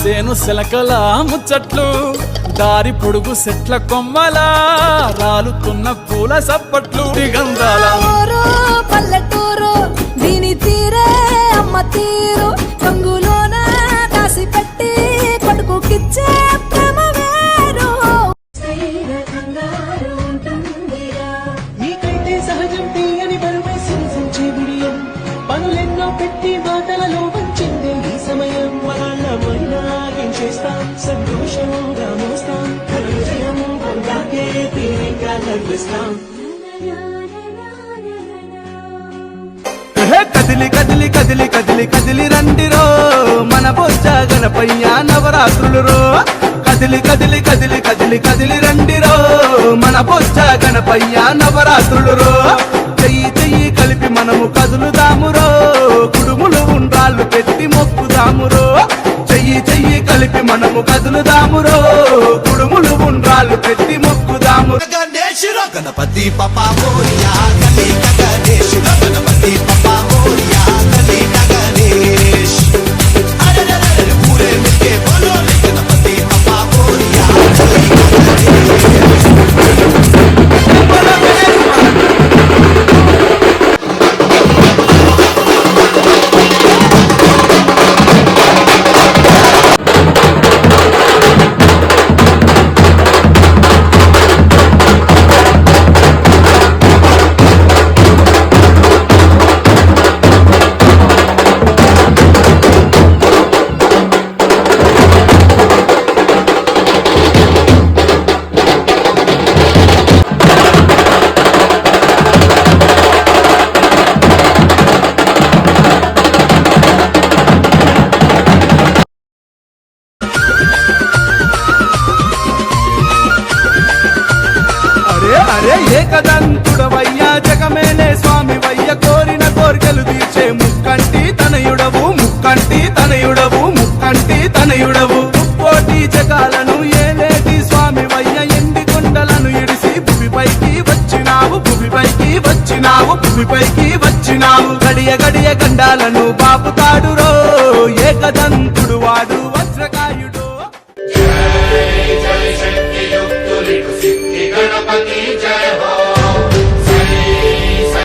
సేను సెలకల ముచ్చట్లు దారి పొడుగు సెట్ల కొమ్మల రాలుతున్న పూల సప్పట్లు దిగంధాల పల్లెటూరు దీని తీరే అమ్మ తీరు కంగులోన దాసి పెట్టి కొడుకుకిచ్చే ప్రేమ వేరు నీకైతే సహజం తీయని బరువై సూచించే బిడియం పనులెన్నో పెట్టి మాటలలో వంచిందే ఈ సమయం వాళ్ళమైనా ఏం చేస్తాం సంతోషంగా మోస్తాం విజయం పొందాకే తీరిక తగ్గిస్తాం కదిలి కదిలి కదిలి కదిలి కదిలి రండిరో మన బొజ్జ గణపయ్య నవరాత్రులు రో కదిలి కదిలి కదిలి కదిలి కదిలి రండిరో మన బొజ్జ గణపయ్య నవరాత్రులు రో చెయ్యి చెయ్యి కలిపి మనము కదులుదామురో కుడుములు ఉండ్రాళ్ళు పెట్టి మొక్కుదామురో చెయ్యి చెయ్యి కలిపి మనము కదులుదామురో కుడుములు ఉండ్రాళ్ళు పెట్టి మొక్కుదాము గణేశుడు గణపతి పపా మోరియా గణేశ గణేశుడు గణపతి పపా మోరియా గణేశ గణేష్ అరే పూరే మిల్కే బోలో గణపతి పపా మోరియా అరే ఏకదంతుడవయ్యా జగమేలే స్వామి వయ్య కోరిన కోరికలు తీర్చే ముక్కంటి తనయుడవు ముక్కంటి తనయుడవు ముక్కంటి తనయుడవు ముక్కోటి జగాలను ఏలేటి స్వామి వయ్య ఎండి కొండలను ఇడిసి భూమిపైకి వచ్చినావు భూమిపైకి వచ్చినావు భూమిపైకి వచ్చినావు గడియ గడియ గండాలను బాపుతాడురో